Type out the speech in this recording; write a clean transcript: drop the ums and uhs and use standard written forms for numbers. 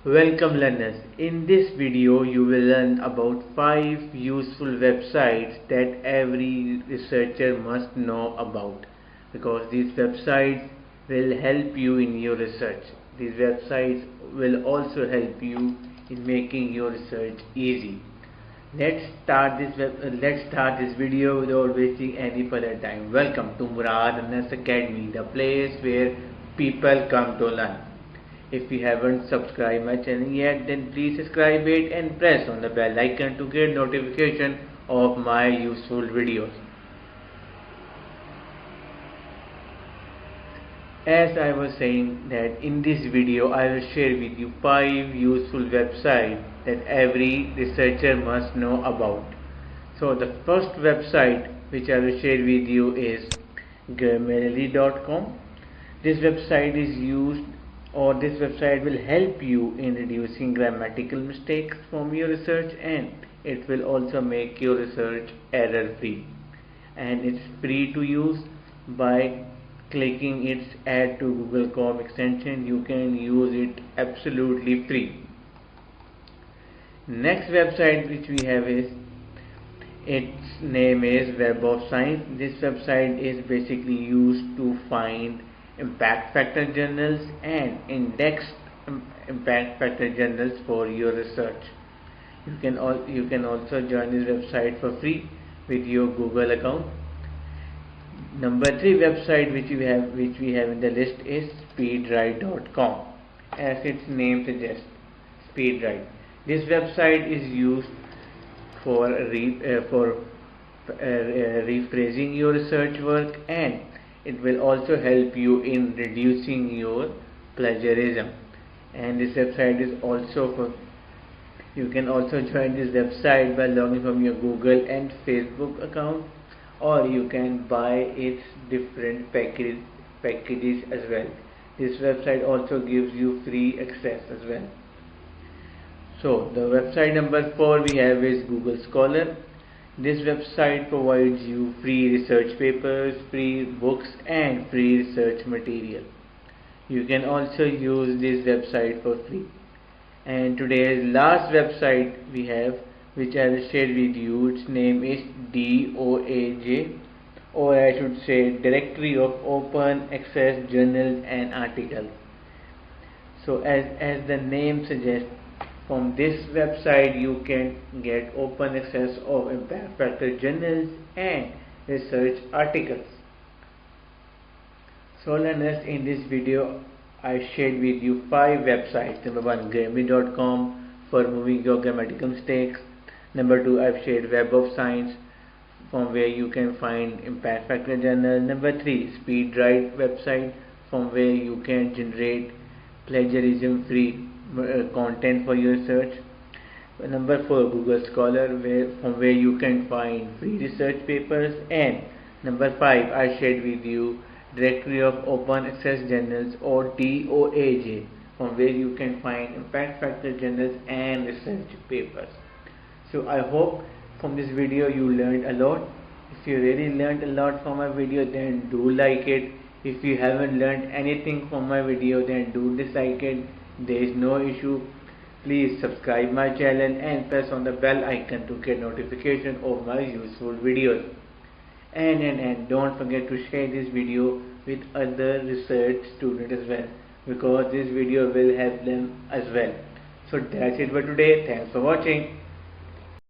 Welcome learners. In this video you will learn about 5 useful websites that every researcher must know about, because these websites will help you in your research. These websites will also help you in making your research easy. Let's start this video without wasting any further time. Welcome to Murad Academy, the place where people come to learn. If you haven't subscribed my channel yet, then please subscribe it and press on the bell icon to get notification of my useful videos. As I was saying that in this video I will share with you 5 useful websites that every researcher must know about. So the first website which I will share with you is grammarly.com. This website is used or this website will help you in reducing grammatical mistakes from your research, and it will also make your research error free, and it's free to use. By clicking its add to Google Chrome extension, you can use it absolutely free. Next website which we have is, its name is Web of Science. This website is basically used to find impact factor journals and indexed impact factor journals for your research. You can also join this website for free with your Google account. Number 3 website which we have in the list is speedwrite.com. As its name suggests, speedwrite. This website is used for rephrasing your research work, and it will also help you in reducing your plagiarism. And this website is also for, you can also join this website by logging from your Google and Facebook account, or you can buy its different packages as well. This website also gives you free access as well. So the website number 4 we have is Google Scholar. This website provides you free research papers, free books and free research material. You can also use this website for free. And today's last website we have, which I will share with you, its name is DOAJ, or I should say Directory of Open Access Journals and Articles. So as the name suggests, from this website you can get open access of impact factor journals and research articles. So learners, in this video I shared with you 5 websites. Number 1, grammarly.com for removing your grammatical mistakes. Number 2, I've shared Web of Science, from where you can find impact factor journal. Number 3, speedwrite website, from where you can generate plagiarism free content for your research. Number 4, Google Scholar, from where you can find free research papers. And number 5, I shared with you Directory of Open Access Journals, or DOAJ, from where you can find impact factor journals and research papers. So I hope from this video you learned a lot. If you really learned a lot from my video, then do like it. If you haven't learned anything from my video, then do dislike it. There is no issue. Please subscribe my channel and press on the bell icon to get notification of my useful videos. And don't forget to share this video with other research students as well, because this video will help them as well. So that's it for today. Thanks for watching.